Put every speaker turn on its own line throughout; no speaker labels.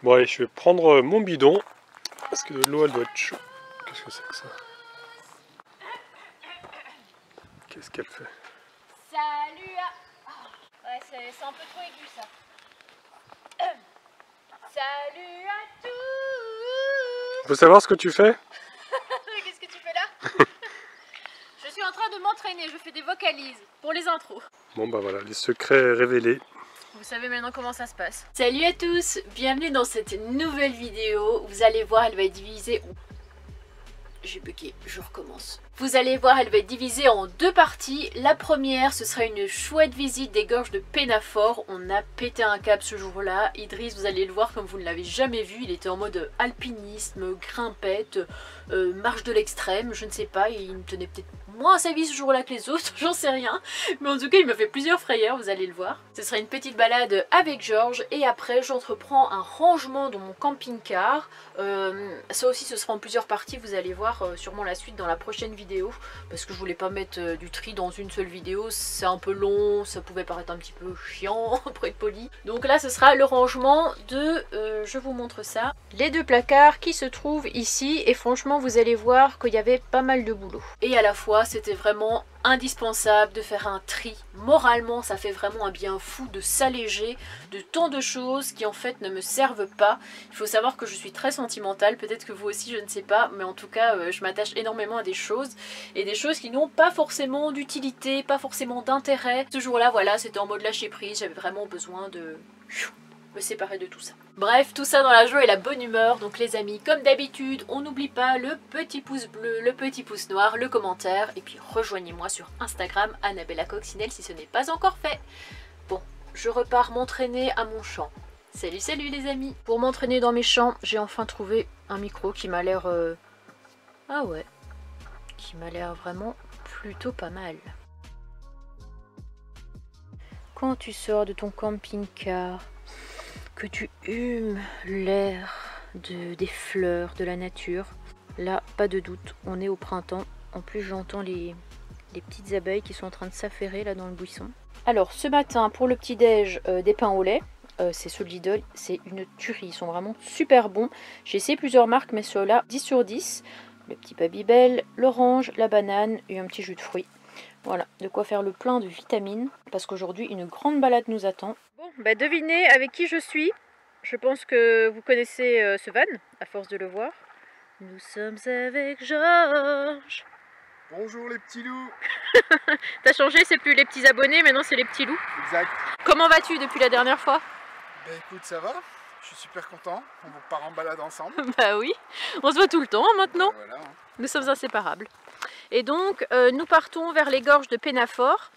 Bon allez, je vais prendre mon bidon, parce que l'eau elle doit être chaude. Qu'est-ce que c'est que ça? Qu'est-ce qu'elle fait?
Salut à... Ouais, c'est un peu trop aigu ça. Salut à tous.
Je veux savoir ce que tu fais?
Qu'est-ce que tu fais là? Je suis en train de m'entraîner, je fais des vocalises pour les intros.
Bon bah voilà, les secrets révélés.
Vous savez maintenant comment ça se passe. Salut à tous, bienvenue dans cette nouvelle vidéo. Vous allez voir, elle va être divisée... J'ai bugué, je recommence. Vous allez voir, elle va être divisée en deux parties. La première, ce sera une chouette visite des gorges de Penafort. On a pété un câble ce jour-là. Idriss, vous allez le voir comme vous ne l'avez jamais vu. Il était en mode alpinisme, grimpette, marche de l'extrême, je ne sais pas. Il me tenait peut-être moins à sa vie ce jour-là que les autres, j'en sais rien. Mais en tout cas, il m'a fait plusieurs frayeurs, vous allez le voir. Ce sera une petite balade avec Georges. Et après, j'entreprends un rangement dans mon camping-car. Ça aussi, ce sera en plusieurs parties, vous allez voir. Sûrement la suite dans la prochaine vidéo parce que je voulais pas mettre du tri dans une seule vidéo, c'est un peu long, ça pouvait paraître un petit peu chiant pour être poli. Donc là ce sera le rangement de, je vous montre ça, les deux placards qui se trouvent ici et franchement vous allez voir qu'il y avait pas mal de boulot. Et à la fois c'était vraiment indispensable de faire un tri. Moralement ça fait vraiment un bien fou de s'alléger de tant de choses qui en fait ne me servent pas. Il faut savoir que je suis très sentimentale, peut-être que vous aussi je ne sais pas, mais en tout cas je m'attache énormément à des choses et des choses qui n'ont pas forcément d'utilité, pas forcément d'intérêt. Ce jour-là voilà, c'était en mode lâcher prise, j'avais vraiment besoin de me séparer de tout ça. Bref, tout ça dans la joie et la bonne humeur. Donc les amis, comme d'habitude, on n'oublie pas le petit pouce bleu, le petit pouce noir, le commentaire. Et puis rejoignez-moi sur Instagram, Annabella Coccinelle, si ce n'est pas encore fait. Bon, je repars m'entraîner à mon champ. Salut, salut les amis. Pour m'entraîner dans mes champs, j'ai enfin trouvé un micro qui m'a l'air... Ah ouais, qui m'a l'air vraiment plutôt pas mal. Quand tu sors de ton camping-car, que tu humes l'air des fleurs, de la nature, là, pas de doute, on est au printemps. En plus, j'entends les petites abeilles qui sont en train de s'affairer là dans le buisson. Alors, ce matin, pour le petit-déj, des pains au lait, c'est ceux de Lidl, c'est une tuerie, ils sont vraiment super bons. J'ai essayé plusieurs marques, mais ceux-là, 10 sur 10. Le petit Babybel, l'orange, la banane et un petit jus de fruits. Voilà, de quoi faire le plein de vitamines, parce qu'aujourd'hui, une grande balade nous attend. Bon, bah devinez avec qui je suis. Je pense que vous connaissez ce van, à force de le voir. Nous sommes avec Georges.
Bonjour les petits loups.
T'as changé, c'est plus les petits abonnés, maintenant c'est les petits loups.
Exact.
Comment vas-tu depuis la dernière fois?
Bah écoute, ça va. Je suis super content. On part en balade ensemble.
Bah oui, on se voit tout le temps maintenant.
Voilà.
Nous sommes inséparables. Et donc, nous partons vers les gorges de Penafort,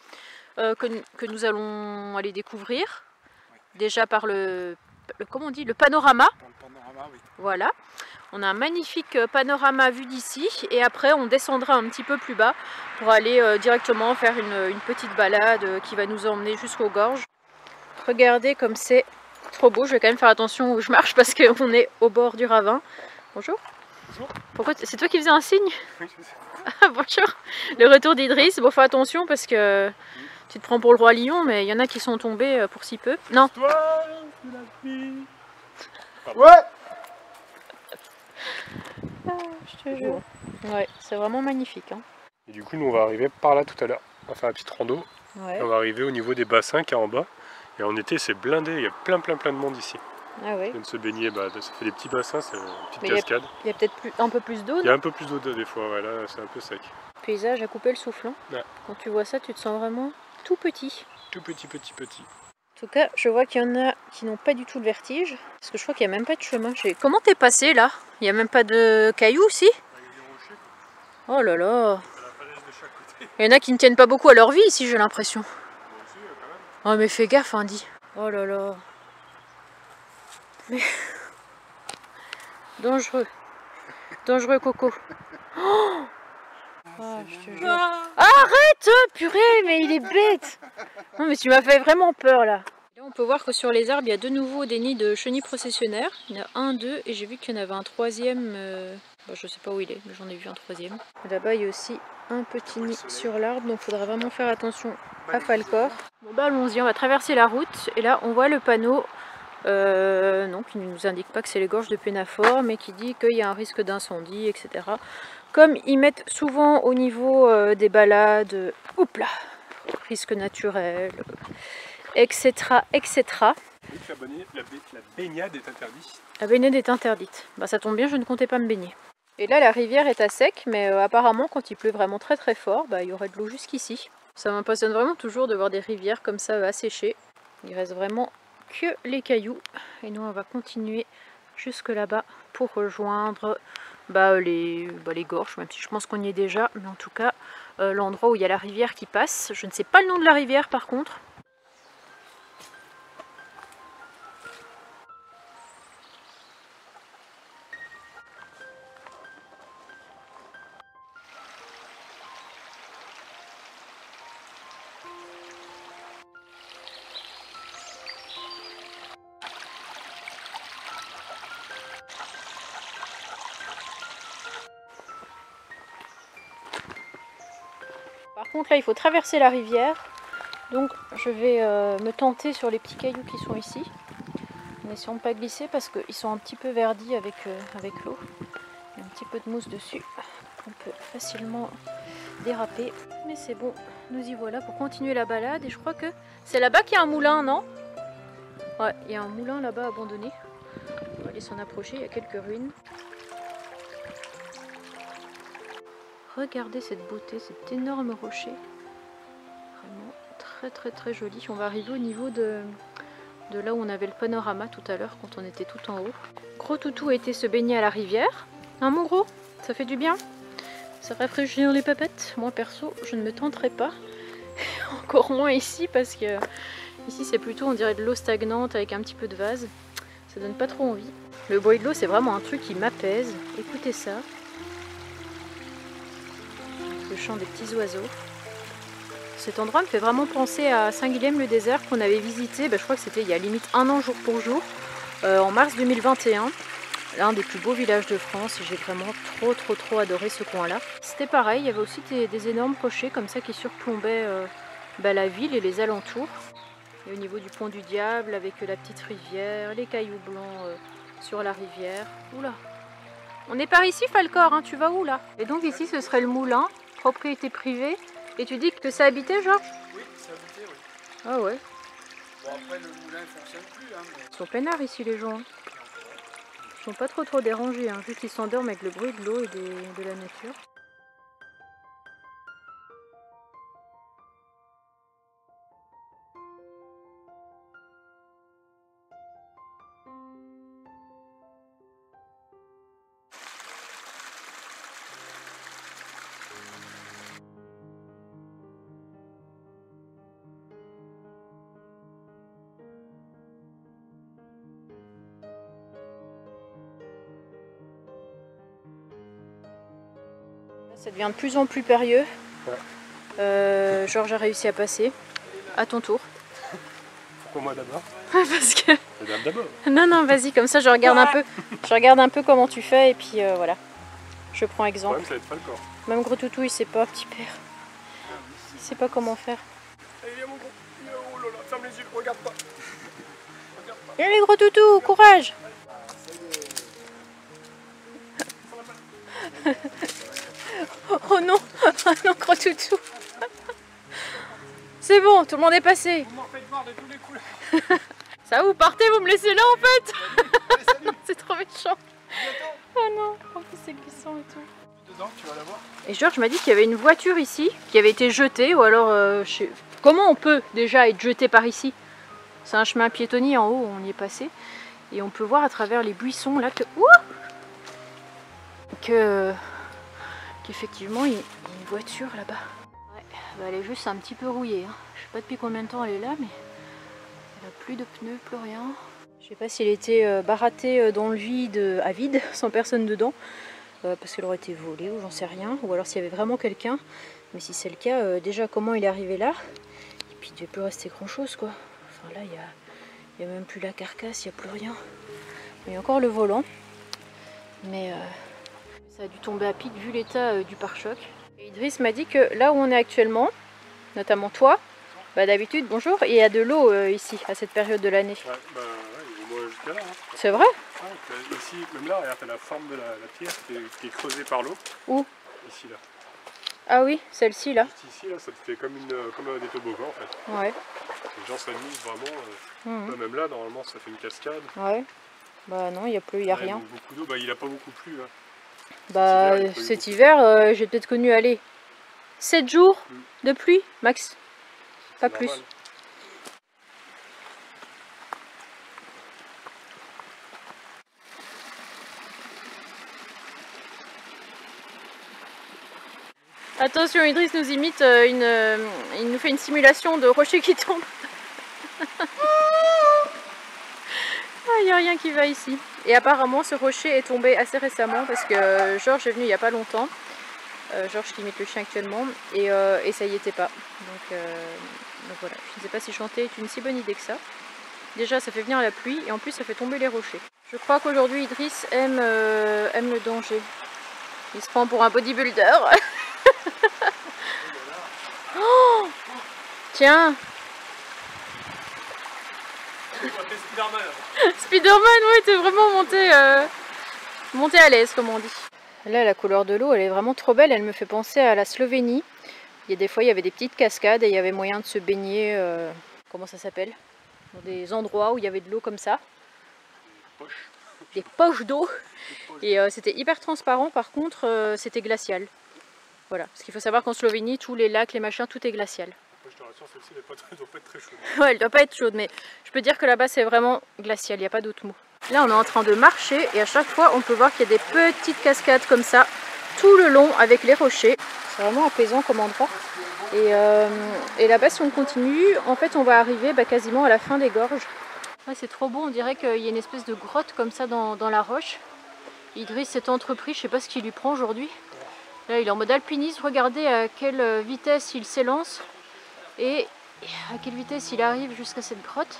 que nous allons aller découvrir.
Oui.
Déjà par comment on dit, le panorama.
Par le panorama, oui.
Voilà. On a un magnifique panorama vu d'ici. Et après, on descendra un petit peu plus bas pour aller directement faire une petite balade qui va nous emmener jusqu'aux gorges. Regardez comme c'est trop beau. Je vais quand même faire attention où je marche parce qu'on est au bord du ravin. Bonjour.
Bonjour.
Pourquoi c'est toi qui faisais un signe?
Oui, je sais.
Ah, bonjour. Le retour d'Idriss. Bon, fais attention parce que tu te prends pour le roi lion, mais il y en a qui sont tombés pour si peu. Non.
Toi, c'est la vie. Ouais.
Ah, je te jure. Ouais, c'est vraiment magnifique. Hein.
Et du coup, nous on va arriver par là tout à l'heure. On va faire la petite rando.
Ouais.
Et on va arriver au niveau des bassins qui est en bas. Et en été, c'est blindé. Il y a plein de monde ici.
Ah ouais.
On vient de se baigner. Bah, ça fait des petits bassins, c'est une petite
Mais
cascade.
il y a peut-être un peu plus d'eau.
Il y a un peu plus d'eau des fois. Ouais, là, c'est un peu sec.
Paysage à couper le souffle. Hein.
Ouais.
Quand tu vois ça, tu te sens vraiment tout petit.
Tout petit.
En tout cas, je vois qu'il y en a qui n'ont pas du tout le vertige. Parce que je crois qu'il n'y a même pas de chemin. Comment t'es passé là? Il n'y a même pas de cailloux aussi? Oh là là. Il y en a qui ne tiennent pas beaucoup à leur vie ici, j'ai l'impression. Oh mais fais gaffe, Andy. Oh là là. Mais... dangereux. Dangereux, Coco. Oh ah, je te jure. Arrête, purée, mais il est bête. Non mais tu m'as fait vraiment peur là. Là on peut voir que sur les arbres il y a de nouveau des nids de chenilles processionnaires. Il y en a un, deux et j'ai vu qu'il y en avait un troisième. Bah, je sais pas où il est, mais j'en ai vu un troisième. Là-bas il y a aussi un petit nid sur l'arbre, donc il faudra vraiment faire attention à Falcor. Bon bah allons-y, on va traverser la route et là on voit le panneau Non, qui ne nous indique pas que c'est les gorges de Pénaffort, mais qui dit qu'il y a un risque d'incendie, etc. Comme ils mettent souvent au niveau des balades, hop là, risque naturel, etc. etc.
La baignade est interdite.
La baignade est interdite. Bah, ça tombe bien, je ne comptais pas me baigner. Et là, la rivière est à sec, mais apparemment, quand il pleut vraiment très très fort, bah, il y aurait de l'eau jusqu'ici. Ça m'impressionne vraiment toujours de voir des rivières comme ça asséchées. Il reste vraiment que les cailloux. Et nous, on va continuer jusque là-bas pour rejoindre les gorges, même si je pense qu'on y est déjà. Mais en tout cas, l'endroit où il y a la rivière qui passe. Je ne sais pas le nom de la rivière par contre. Par contre là il faut traverser la rivière, donc je vais me tenter sur les petits cailloux qui sont ici, en essayant de ne pas glisser parce qu'ils sont un petit peu verdis avec l'eau, il y a un petit peu de mousse dessus, on peut facilement déraper, mais c'est bon, nous y voilà pour continuer la balade. Et je crois que c'est là-bas qu'il y a un moulin, non? Ouais, il y a un moulin là-bas abandonné, on va aller s'en approcher, il y a quelques ruines. Regardez cette beauté, cet énorme rocher. Vraiment très très très joli. On va arriver au niveau de là où on avait le panorama tout à l'heure quand on était tout en haut. Gros toutou a été se baigner à la rivière. Hein mon gros? Ça fait du bien? Ça rafraîchit les papettes? Moi perso, je ne me tenterai pas. Encore moins ici parce que ici c'est plutôt on dirait de l'eau stagnante avec un petit peu de vase. Ça donne pas trop envie. Le bruit de l'eau c'est vraiment un truc qui m'apaise. Écoutez ça. Le chant des petits oiseaux. Cet endroit me fait vraiment penser à Saint-Guilhem-le-Désert qu'on avait visité, je crois que c'était il y a limite un an jour pour jour, en mars 2021. L'un des plus beaux villages de France et j'ai vraiment trop adoré ce coin-là. C'était pareil, il y avait aussi des énormes rochers comme ça qui surplombaient la ville et les alentours. Et au niveau du pont du Diable avec la petite rivière, les cailloux blancs sur la rivière. Oula! On est par ici Falcor, hein, tu vas où là? Et donc ici ce serait le moulin, propriété privée. Et tu dis que ça habitait Georges?
Oui, ça habitait, oui.
Ah ouais.
Bon après le moulin ne fonctionne plus. Hein, mais...
Ils sont peinards ici les gens. Ils sont pas trop dérangés, hein, vu qu'ils s'endorment avec le bruit de l'eau et de la nature. Ça devient de plus en plus périlleux. Ouais. Georges a réussi à passer. À ton tour.
Pourquoi moi d'abord?
Parce que...
Madame d'abord.
Non, vas-y, comme ça je regarde un peu. Je regarde un peu comment tu fais et puis voilà. Je prends exemple.
Le problème, ça va être pas le corps.
Même gros toutou, il sait pas, petit père. Il sait pas comment faire.
Allez, viens mon gros. Oh là là, ferme les yeux, regarde pas.
Allez gros toutou, courage. Oh non, gros toutou. C'est bon, tout le monde est passé.
Vous m'en faites voir de tous les couleurs.
Ça vous partez, vous me laissez là en fait. C'est trop méchant. Oh non, en plus c'est glissant et tout.
Dedans, tu vas la voir.
Et Georges m'a dit qu'il y avait une voiture ici qui avait été jetée, ou alors comment on peut déjà être jeté par ici? C'est un chemin piétonnier en haut, on y est passé. Et on peut voir à travers les buissons là qu'effectivement il y a une voiture là-bas. Ouais, elle est juste un petit peu rouillée. Hein. Je sais pas depuis combien de temps elle est là, mais elle a plus de pneus, plus rien. Je sais pas si elle était barattée dans le vide, à vide, sans personne dedans, parce qu'elle aurait été volée ou j'en sais rien, ou alors s'il y avait vraiment quelqu'un. Mais si c'est le cas, déjà comment il est arrivé là? Et puis il ne devait plus rester grand chose quoi. Enfin là il n'y a même plus la carcasse, il n'y a plus rien. Il y a encore le volant, mais ça a dû tomber à pic vu l'état du pare-choc. Et Idriss m'a dit que là où on est actuellement, notamment toi, d'habitude, bonjour, il y a de l'eau ici à cette période de l'année.
Ouais, ouais, au moins jusqu'à là. Hein.
C'est vrai?
Ouais, ici, même là, regarde, t'as la forme de la pierre qui est creusée par l'eau.
Où?
Ici, là.
Ah oui, celle-ci là.
Juste ici, là, ça te fait comme des toboggans en fait.
Ouais.
Les gens s'amusent vraiment. Même là, normalement, ça fait une cascade.
Ouais. Bah non, il n'y a plus, il n'y a rien.
Beaucoup d'eau, bah il a pas beaucoup plu. Hein.
Bah cet hiver, j'ai peut-être connu, allez, 7 jours de pluie, max. Pas plus.
Normal.
Attention, Idriss nous imite, il nous fait une simulation de rocher qui tombe. Il n'y a rien qui va ici. Et apparemment ce rocher est tombé assez récemment parce que Georges est venu il n'y a pas longtemps. Georges qui imite le chien actuellement et ça y était pas. Donc voilà, je ne sais pas si chanter est une si bonne idée que ça. Déjà ça fait venir la pluie et en plus ça fait tomber les rochers. Je crois qu'aujourd'hui Idriss aime le danger. Il se prend pour un bodybuilder. Oh, tiens. Spiderman, ouais, t'es vraiment monté à l'aise, comme on dit. Là, la couleur de l'eau, elle est vraiment trop belle. Elle me fait penser à la Slovénie. Des fois, il y avait des petites cascades et il y avait moyen de se baigner. Comment ça s'appelle? Dans des endroits où il y avait de l'eau comme ça. Des poches d'eau. Et c'était hyper transparent. Par contre, c'était glacial. Voilà. Parce qu'il faut savoir qu'en Slovénie, tous les lacs, les machins, tout est glacial.
Je te rassure, celle-ci ne doit pas être très chaude.
Ouais, elle doit pas être chaude, mais je peux dire que là-bas c'est vraiment glacial, il n'y a pas d'autre mot. Là on est en train de marcher et à chaque fois on peut voir qu'il y a des petites cascades comme ça, tout le long avec les rochers. C'est vraiment apaisant comme endroit. Et là-bas si on continue, en fait on va arriver quasiment à la fin des gorges. Ouais, c'est trop beau, on dirait qu'il y a une espèce de grotte comme ça dans la roche. Idriss s'est entrepris, je sais pas ce qu'il lui prend aujourd'hui. Là il est en mode alpinisme, regardez à quelle vitesse il s'élance. Et à quelle vitesse il arrive jusqu'à cette grotte.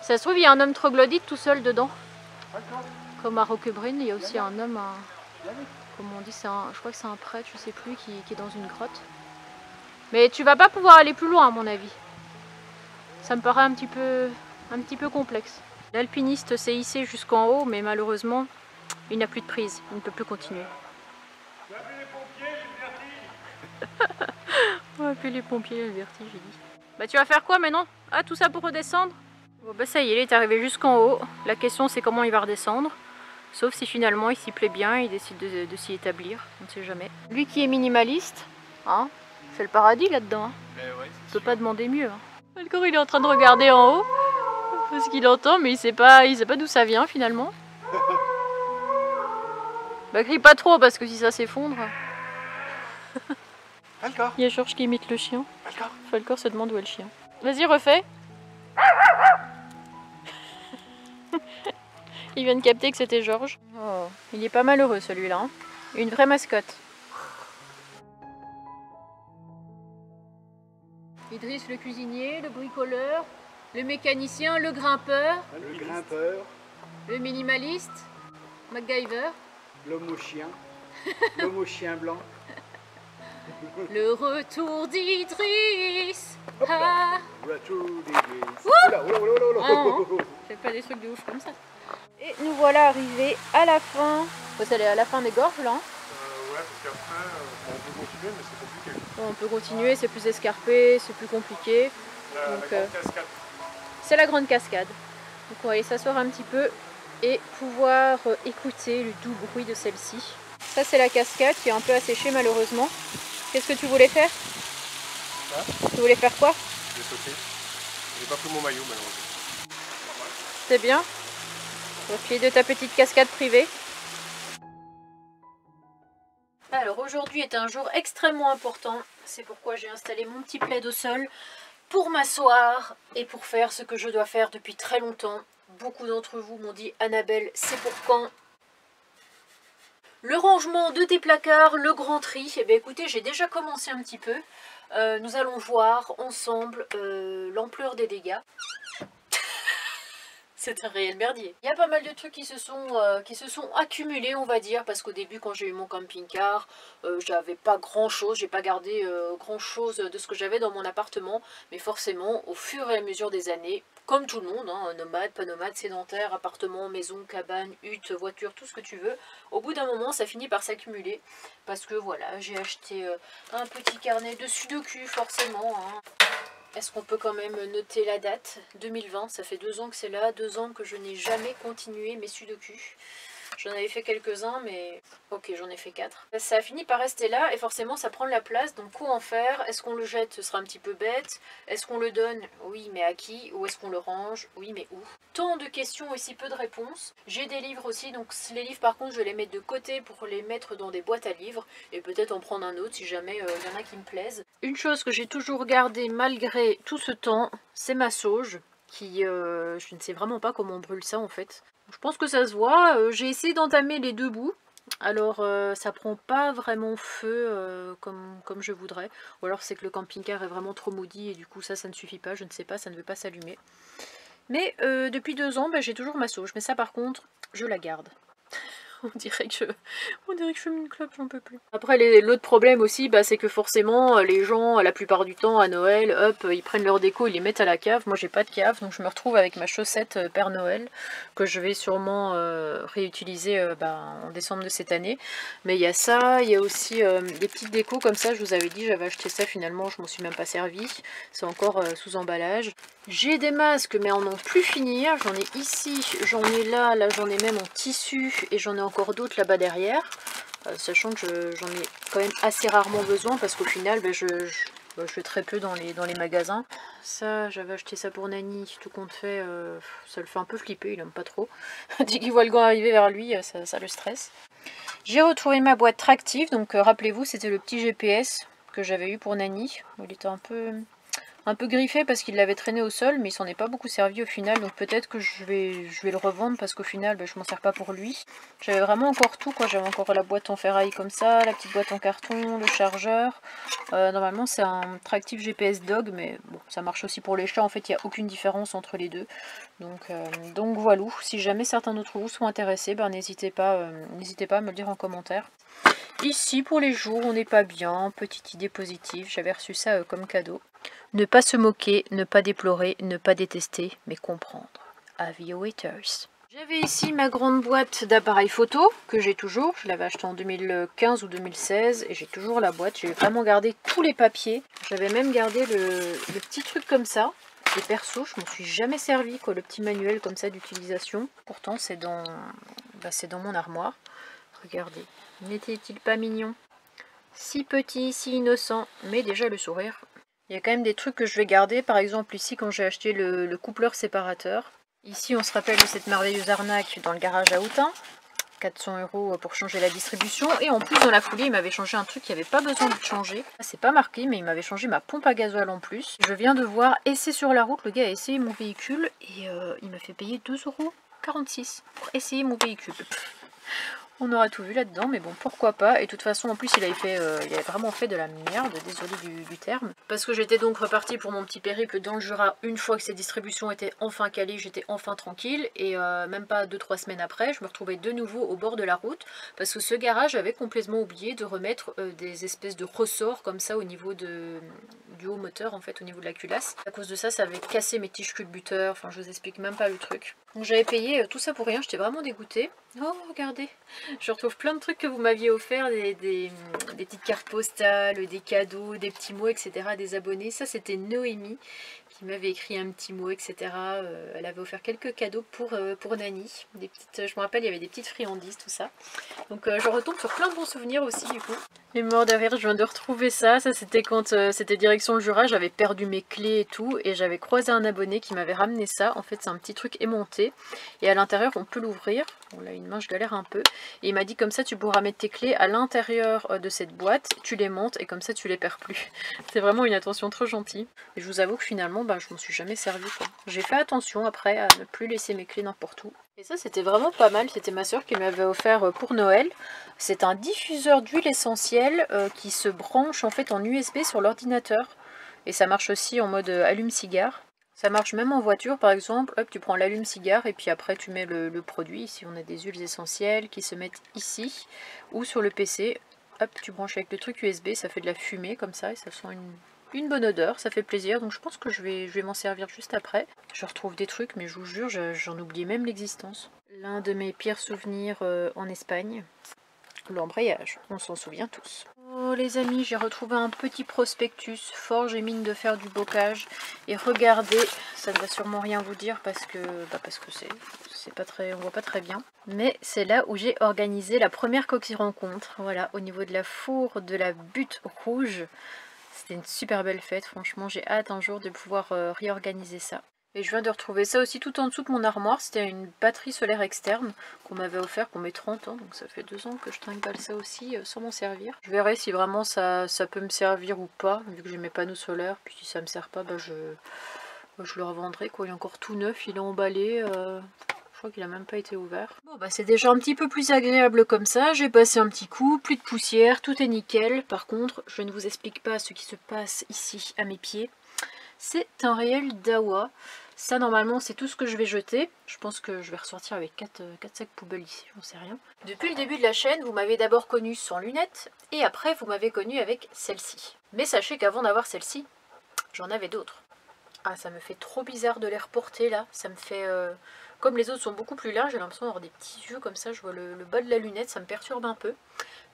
Ça se trouve il y a un homme troglodyte tout seul dedans. Comme à Roquebrune, il y a aussi un homme, comme on dit, je crois que c'est un prêtre, je sais plus, qui est dans une grotte. Mais tu vas pas pouvoir aller plus loin à mon avis. Ça me paraît un petit peu complexe. L'alpiniste s'est hissé jusqu'en haut, mais malheureusement, il n'a plus de prise, il ne peut plus continuer. On va appeler les pompiers, le vertige, j'ai dit. Bah tu vas faire quoi maintenant? Ah, tout ça pour redescendre? Bon bah ça y est, il est arrivé jusqu'en haut. La question c'est comment il va redescendre. Sauf si finalement il s'y plaît bien, il décide de s'y établir, on ne sait jamais. Lui qui est minimaliste, hein, fait le paradis là-dedans. Hein.
Ouais,
On peut pas demander mieux. Hein. Encore il est en train de regarder en haut, parce qu'il entend, mais il sait pas d'où ça vient finalement. Bah crie pas trop parce que si ça s'effondre...
Falcor.
Il y a Georges qui imite le chien. Falcor se demande où est le chien. Vas-y, refais. Il vient de capter que c'était Georges. Oh, il est pas malheureux celui-là. Hein. Une vraie mascotte. Idriss le cuisinier, le bricoleur, le mécanicien, le grimpeur.
Le grimpeur.
Le minimaliste. MacGyver.
L'homme au chien. L'homme au chien blanc.
Le retour d'Idriss. Ah.
Retour d'Idriss. Oula, oula, oula, oula,
Ah,
oula.
fais pas des trucs de ouf comme ça. Et nous voilà arrivés à la fin. Vous allez à la fin des gorges là.
Ouais, parce qu'après, on peut continuer, mais c'est compliqué.
On peut continuer, c'est plus escarpé, c'est plus compliqué.
La grande cascade.
C'est la grande cascade. Donc on va aller s'asseoir un petit peu et pouvoir écouter le doux bruit de celle-ci. Ça c'est la cascade qui est un peu asséchée malheureusement. Qu'est-ce que tu voulais faire? Tu voulais faire quoi?
J'ai sauté. J'ai pas pris mon maillot malheureusement.
C'est bien. Profite de ta petite cascade privée. Alors aujourd'hui est un jour extrêmement important. C'est pourquoi j'ai installé mon petit plaid au sol pour m'asseoir et pour faire ce que je dois faire depuis très longtemps. Beaucoup d'entre vous m'ont dit Annabelle, c'est pour quand? Le rangement de tes placards, le grand tri. Eh bien écoutez, j'ai déjà commencé un petit peu. Nous allons voir ensemble l'ampleur des dégâts. C'est un réel merdier. Il y a pas mal de trucs qui se sont accumulés, on va dire, parce qu'au début, quand j'ai eu mon camping-car, j'avais pas grand-chose, j'ai pas gardé grand-chose de ce que j'avais dans mon appartement, mais forcément, au fur et à mesure des années, comme tout le monde, hein, nomade, pas nomade, sédentaire, appartement, maison, cabane, hutte, voiture, tout ce que tu veux, au bout d'un moment, ça finit par s'accumuler, parce que voilà, j'ai acheté un petit carnet de sudoku, forcément, hein. Est-ce qu'on peut quand même noter la date 2020, ça fait 2 ans que c'est là, 2 ans que je n'ai jamais continué mes sudoku. J'en avais fait quelques-uns, mais ok, j'en ai fait 4. Ça a fini par rester là, et forcément ça prend de la place, donc quoi en faire? Est-ce qu'on le jette? Ce sera un petit peu bête. Est-ce qu'on le donne? Oui, mais à qui? Ou est-ce qu'on le range? Oui, mais où? Tant de questions et si peu de réponses. J'ai des livres aussi, donc les livres par contre je vais les mettre de côté pour les mettre dans des boîtes à livres, et peut-être en prendre un autre si jamais il y en a qui me plaisent. Une chose que j'ai toujours gardée malgré tout ce temps, c'est ma sauge, qui, je ne sais vraiment pas comment on brûle ça en fait. Je pense que ça se voit, j'ai essayé d'entamer les 2 bouts, alors ça prend pas vraiment feu comme je voudrais, ou alors c'est que le camping-car est vraiment trop maudit et du coup ça ne suffit pas, je ne sais pas, ça ne veut pas s'allumer. Mais depuis 2 ans, j'ai toujours ma sauge, mais ça par contre, je la garde. On dirait que je fume une clope, j'en peux plus. Après, l'autre problème aussi, c'est que forcément, les gens, la plupart du temps, à Noël, hop, ils prennent leur déco, ils les mettent à la cave. Moi, j'ai pas de cave, donc je me retrouve avec ma chaussette Père Noël, que je vais sûrement réutiliser en décembre de cette année. Mais il y a ça, il y a aussi des petites décos comme ça, je vous avais dit, j'avais acheté ça finalement, je m'en suis même pas servi. C'est encore sous emballage. J'ai des masques, mais en n'en plus finir. J'en ai ici, j'en ai là j'en ai même en tissu, et j'en ai encore d'autres là-bas derrière. Sachant que j'en ai quand même assez rarement besoin, parce qu'au final, je fais très peu dans les magasins. Ça, j'avais acheté ça pour Nani, tout compte fait, ça le fait un peu flipper, il aime pas trop. Dès qu'il voit le gant arriver vers lui, ça le stresse. J'ai retrouvé ma boîte tractive, donc rappelez-vous, c'était le petit GPS que j'avais eu pour Nani. Il était un peu griffé parce qu'il l'avait traîné au sol, mais il s'en est pas beaucoup servi au final, donc peut-être que je vais le revendre parce qu'au final je m'en sers pas pour lui. J'avais vraiment encore tout, quoi. J'avais encore la boîte en ferraille comme ça, la petite boîte en carton, le chargeur. Normalement c'est un tractif GPS dog, mais bon, ça marche aussi pour les chats, en fait il n'y a aucune différence entre les deux. Donc voilà, si jamais certains d'entre vous sont intéressés, n'hésitez pas à me le dire en commentaire. Ici, pour les jours où on n'est pas bien, petite idée positive, j'avais reçu ça comme cadeau. Ne pas se moquer, ne pas déplorer, ne pas détester, mais comprendre. Avis aux haters. J'avais ici ma grande boîte d'appareils photo, que j'ai toujours. Je l'avais acheté en 2015 ou 2016, et j'ai toujours la boîte. J'ai vraiment gardé tous les papiers. J'avais même gardé le petit truc comme ça. Et perso, je m'en suis jamais servi, quoi, le petit manuel comme ça d'utilisation. Pourtant, c'est dans mon armoire. Regardez. N'était-il pas mignon? Si petit, si innocent, mais déjà le sourire. Il y a quand même des trucs que je vais garder, par exemple ici quand j'ai acheté le coupleur séparateur. Ici on se rappelle de cette merveilleuse arnaque dans le garage à Autun. 400 € pour changer la distribution, et en plus dans la foulée il m'avait changé un truc qui n'avait pas besoin de changer. C'est pas marqué, mais il m'avait changé ma pompe à gasoil en plus. Je viens de voir essai sur la route, le gars a essayé mon véhicule et il m'a fait payer 2,46 € pour essayer mon véhicule. On aura tout vu là-dedans, mais bon, pourquoi pas. Et de toute façon, en plus, il avait vraiment fait de la merde, désolé du terme. Parce que j'étais donc repartie pour mon petit périple dans le Jura. Une fois que ces distributions étaient enfin calées, j'étais enfin tranquille. Et même pas 2-3 semaines après, je me retrouvais de nouveau au bord de la route. Parce que ce garage avait complètement oublié de remettre des espèces de ressorts comme ça au niveau du haut moteur, en fait, au niveau de la culasse. À cause de ça, ça avait cassé mes tiges culbuteurs. Enfin, je vous explique même pas le truc. Donc j'avais payé tout ça pour rien, j'étais vraiment dégoûtée. Oh, regardez, je retrouve plein de trucs que vous m'aviez offert, des petites cartes postales, des cadeaux, des petits mots, etc. des abonnés. Ça, c'était Noémie qui m'avait écrit un petit mot, etc. Elle avait offert quelques cadeaux pour Nani. Je me rappelle, il y avait des petites friandises, tout ça. Donc je retombe sur plein de bons souvenirs aussi, du coup. Et mort de rire, je viens de retrouver ça. Ça, c'était quand c'était direction le Jura, j'avais perdu mes clés et tout. Et j'avais croisé un abonné qui m'avait ramené ça. En fait, c'est un petit truc aimanté. Et à l'intérieur, on peut l'ouvrir. Bon, là, une main, je galère un peu. Et il m'a dit, comme ça, tu pourras mettre tes clés à l'intérieur de cette boîte. Tu les montes et comme ça, tu les perds plus. C'est vraiment une attention trop gentille. Et je vous avoue que finalement, je m'en suis jamais servi, quoi. J'ai fait attention après à ne plus laisser mes clés n'importe où. Et ça, c'était vraiment pas mal. C'était ma soeur qui m'avait offert pour Noël. C'est un diffuseur d'huile essentielle qui se branche en fait en USB sur l'ordinateur. Et ça marche aussi en mode allume-cigare. Ça marche même en voiture par exemple, hop, tu prends l'allume-cigare et puis après tu mets le produit. Ici on a des huiles essentielles qui se mettent ici ou sur le PC. Hop, tu branches avec le truc USB, ça fait de la fumée comme ça et ça sent une bonne odeur, ça fait plaisir. Donc je pense que je vais m'en servir juste après. Je retrouve des trucs mais je vous jure, j'en oublie même l'existence. L'un de mes pires souvenirs en Espagne, l'embrayage, on s'en souvient tous. Oh les amis, j'ai retrouvé un petit prospectus, forge et mine de fer du bocage. Et regardez, ça ne va sûrement rien vous dire parce que c'est pas très, on voit pas très bien. Mais c'est là où j'ai organisé la première coquille rencontre. Voilà, au niveau de la four de la butte rouge. C'était une super belle fête, franchement j'ai hâte un jour de pouvoir réorganiser ça. Et je viens de retrouver ça aussi tout en dessous de mon armoire. C'était une batterie solaire externe qu'on m'avait offert pour mes 30 ans. Donc ça fait 2 ans que je trimballe ça aussi sans m'en servir. Je verrai si vraiment ça peut me servir ou pas. Vu que j'ai mes panneaux solaires. Puis si ça me sert pas, bah, je le revendrai quoi. Il est encore tout neuf, il est emballé. Je crois qu'il a même pas été ouvert. Bon bah c'est déjà un petit peu plus agréable comme ça. J'ai passé un petit coup, plus de poussière, tout est nickel. Par contre, je ne vous explique pas ce qui se passe ici à mes pieds. C'est un réel dawa. Ça normalement c'est tout ce que je vais jeter. Je pense que je vais ressortir avec 4 sacs poubelles ici, j'en sais rien. Depuis le début de la chaîne, vous m'avez d'abord connu sans lunettes et après vous m'avez connu avec celle-ci. Mais sachez qu'avant d'avoir celle-ci, j'en avais d'autres. Ah ça me fait trop bizarre de les reporter là. Ça me fait... Comme les autres sont beaucoup plus larges, j'ai l'impression d'avoir des petits yeux comme ça. Je vois le bas de la lunette, ça me perturbe un peu.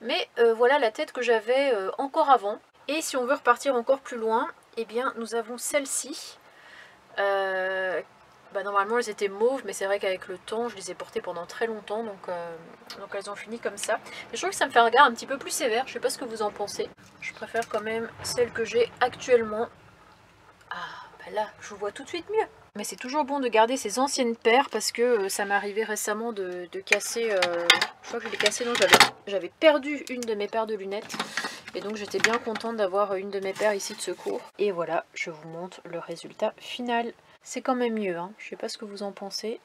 Mais voilà la tête que j'avais encore avant. Et si on veut repartir encore plus loin, eh bien nous avons celle-ci. Normalement elles étaient mauves, mais c'est vrai qu'avec le temps je les ai portées pendant très longtemps, donc elles ont fini comme ça. Mais je trouve que ça me fait un regard un petit peu plus sévère, je sais pas ce que vous en pensez. Je préfère quand même celle que j'ai actuellement. Ah bah là je vous vois tout de suite mieux. Mais c'est toujours bon de garder ces anciennes paires parce que ça m'est arrivé récemment de casser, je crois que je l'ai cassé, non j'avais perdu une de mes paires de lunettes. Et donc j'étais bien contente d'avoir une de mes paires ici de secours. Et voilà, je vous montre le résultat final. C'est quand même mieux, hein. Je sais pas ce que vous en pensez.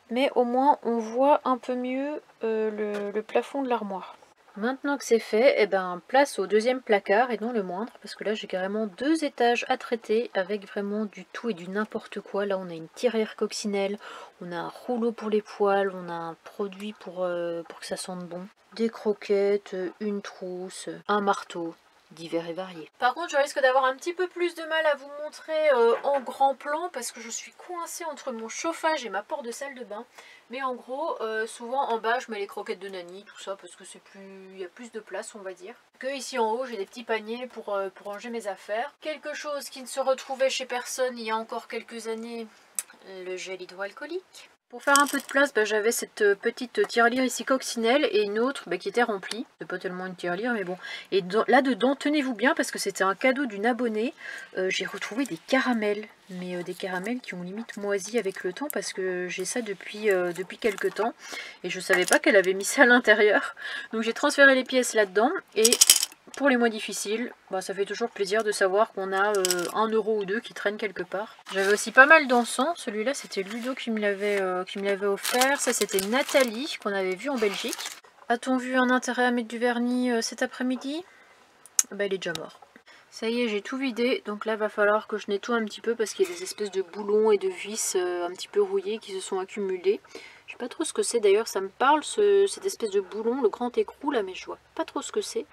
Mais au moins on voit un peu mieux le plafond de l'armoire. Maintenant que c'est fait, eh ben, place au deuxième placard et non le moindre. Parce que là j'ai carrément 2 étages à traiter avec vraiment du tout et du n'importe quoi. Là on a une tirière coccinelle, on a un rouleau pour les poils, on a un produit pour que ça sente bon. Des croquettes, une trousse, un marteau, divers et variés. Par contre je risque d'avoir un petit peu plus de mal à vous montrer en grand plan parce que je suis coincée entre mon chauffage et ma porte de salle de bain. Mais en gros, souvent en bas je mets les croquettes de Nani, tout ça parce que c'est plus, il y a plus de place on va dire. Que ici en haut j'ai des petits paniers pour ranger mes affaires. Quelque chose qui ne se retrouvait chez personne il y a encore quelques années, le gel hydroalcoolique. Pour faire un peu de place, j'avais cette petite tirelire ici coccinelle et une autre qui était remplie. C'est pas tellement une tirelire mais bon. Et là-dedans, tenez-vous bien parce que c'était un cadeau d'une abonnée. J'ai retrouvé des caramels. Mais des caramels qui ont limite moisi avec le temps parce que j'ai ça depuis quelques temps. Et je savais pas qu'elle avait mis ça à l'intérieur. Donc j'ai transféré les pièces là-dedans et... Pour les moins difficiles, ça fait toujours plaisir de savoir qu'on a 1 euro ou 2 qui traînent quelque part. J'avais aussi pas mal d'encens. Celui-là, c'était Ludo qui me l'avait offert. Ça, c'était Nathalie qu'on avait vu en Belgique. A-t-on vu un intérêt à mettre du vernis cet après-midi? Il est déjà mort. Ça y est, j'ai tout vidé. Donc là, va falloir que je nettoie un petit peu parce qu'il y a des espèces de boulons et de vis un petit peu rouillés qui se sont accumulés. Je sais pas trop ce que c'est d'ailleurs. Ça me parle, cette espèce de boulon, le grand écrou là, mais je vois pas trop ce que c'est.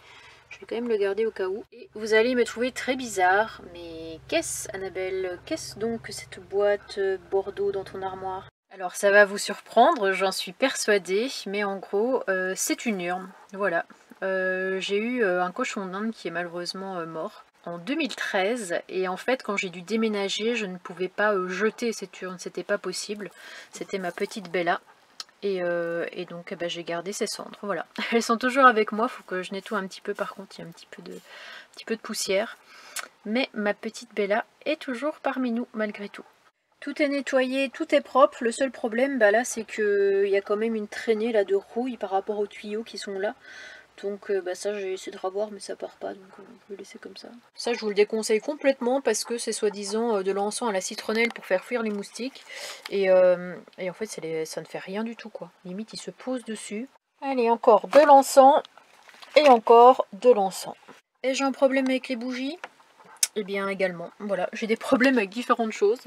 Je vais quand même le garder au cas où. Et vous allez me trouver très bizarre. Mais qu'est-ce, Annabelle? Qu'est-ce donc que cette boîte bordeaux dans ton armoire? Alors ça va vous surprendre, j'en suis persuadée. Mais en gros, c'est une urne. Voilà. J'ai eu un cochon d'Inde qui est malheureusement mort en 2013. Et en fait, quand j'ai dû déménager, je ne pouvais pas jeter cette urne. C'était pas possible. C'était ma petite Bella. Et donc j'ai gardé ces cendres, voilà. Elles sont toujours avec moi, il faut que je nettoie un petit peu par contre, il y a un petit peu de poussière. Mais ma petite Bella est toujours parmi nous malgré tout. Tout est nettoyé, tout est propre, le seul problème là c'est qu'il y a quand même une traînée là de rouille par rapport aux tuyaux qui sont là. Donc ça j'ai essayé de revoir mais ça part pas, donc on peut le laisser comme ça. Ça je vous le déconseille complètement parce que c'est soi-disant de l'encens à la citronnelle pour faire fuir les moustiques. Et en fait ça ne fait rien du tout quoi. Limite il se pose dessus. Allez, encore de l'encens et encore de l'encens. Ai-je un problème avec les bougies? eh bien également, voilà, j'ai des problèmes avec différentes choses.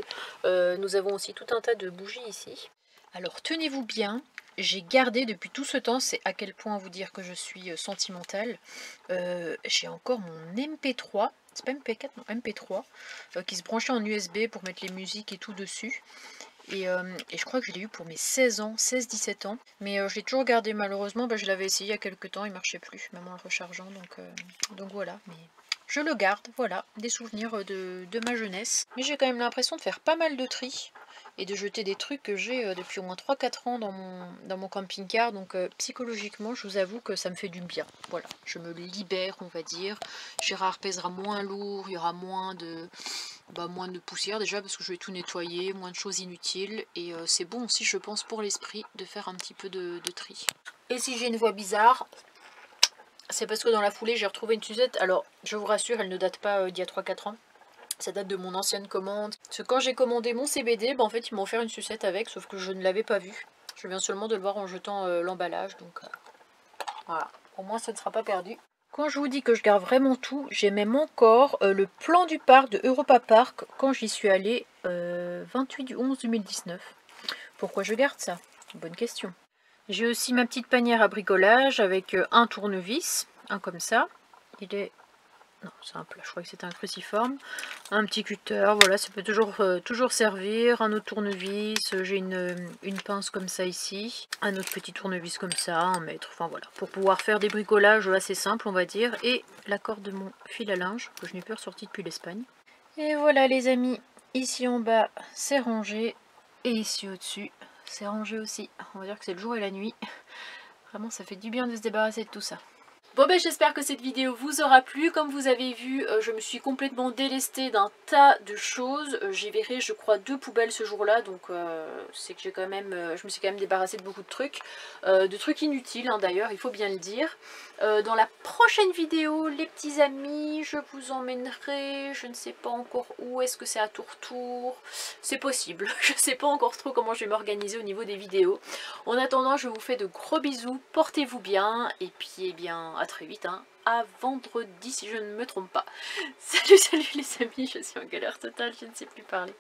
Nous avons aussi tout un tas de bougies ici. Alors tenez-vous bien, j'ai gardé depuis tout ce temps, c'est à quel point vous dire que je suis sentimentale. J'ai encore mon MP3, c'est pas MP4, non MP3, qui se branchait en USB pour mettre les musiques et tout dessus. Et je crois que je l'ai eu pour mes 16 ans, 16-17 ans. Mais je l'ai toujours gardé malheureusement, je l'avais essayé il y a quelques temps, il marchait plus, même en le rechargeant. Donc voilà, mais je le garde, voilà, des souvenirs de ma jeunesse. Mais j'ai quand même l'impression de faire pas mal de tri. Et de jeter des trucs que j'ai depuis au moins 3-4 ans dans mon camping-car. Donc psychologiquement, je vous avoue que ça me fait du bien. Voilà, je me libère, on va dire. Gérard pèsera moins lourd, il y aura moins de poussière déjà parce que je vais tout nettoyer, moins de choses inutiles. Et c'est bon aussi, je pense, pour l'esprit de faire un petit peu de tri. Et si j'ai une voix bizarre, c'est parce que dans la foulée, j'ai retrouvé une sucette. Alors, je vous rassure, elle ne date pas d'il y a 3-4 ans. Ça date de mon ancienne commande. Parce que quand j'ai commandé mon CBD, en fait, ils m'ont offert une sucette avec, sauf que je ne l'avais pas vue. Je viens seulement de le voir en jetant l'emballage, donc voilà. Au moins, ça ne sera pas perdu. Quand je vous dis que je garde vraiment tout, j'ai même encore le plan du parc de Europa Park quand j'y suis allée 28/11/2019. Pourquoi je garde ça? Bonne question. J'ai aussi ma petite panière à bricolage avec un tournevis, un comme ça. Il est... Non, c'est un plat, je crois que c'est un cruciforme. Un petit cutter, voilà, ça peut toujours servir. Un autre tournevis, j'ai une pince comme ça ici. Un autre petit tournevis comme ça, 1 mètre, enfin voilà. Pour pouvoir faire des bricolages assez simples, on va dire. Et la corde de mon fil à linge, que je n'ai plus ressorti depuis l'Espagne. Et voilà les amis, ici en bas, c'est rangé. Et ici au-dessus, c'est rangé aussi. On va dire que c'est le jour et la nuit. Vraiment, ça fait du bien de se débarrasser de tout ça. Bon j'espère que cette vidéo vous aura plu. Comme vous avez vu, je me suis complètement délestée d'un tas de choses. J'ai viré je crois 2 poubelles ce jour-là, donc c'est que j'ai quand même, je me suis quand même débarrassée de beaucoup de trucs inutiles d'ailleurs, il faut bien le dire. Dans la prochaine vidéo, les petits amis, je vous emmènerai, je ne sais pas encore où, est-ce que c'est à Tourtour? C'est possible, je ne sais pas encore trop comment je vais m'organiser au niveau des vidéos. En attendant, je vous fais de gros bisous, portez-vous bien, et puis eh bien à très vite, à vendredi si je ne me trompe pas. Salut les amis, je suis en galère totale, je ne sais plus parler.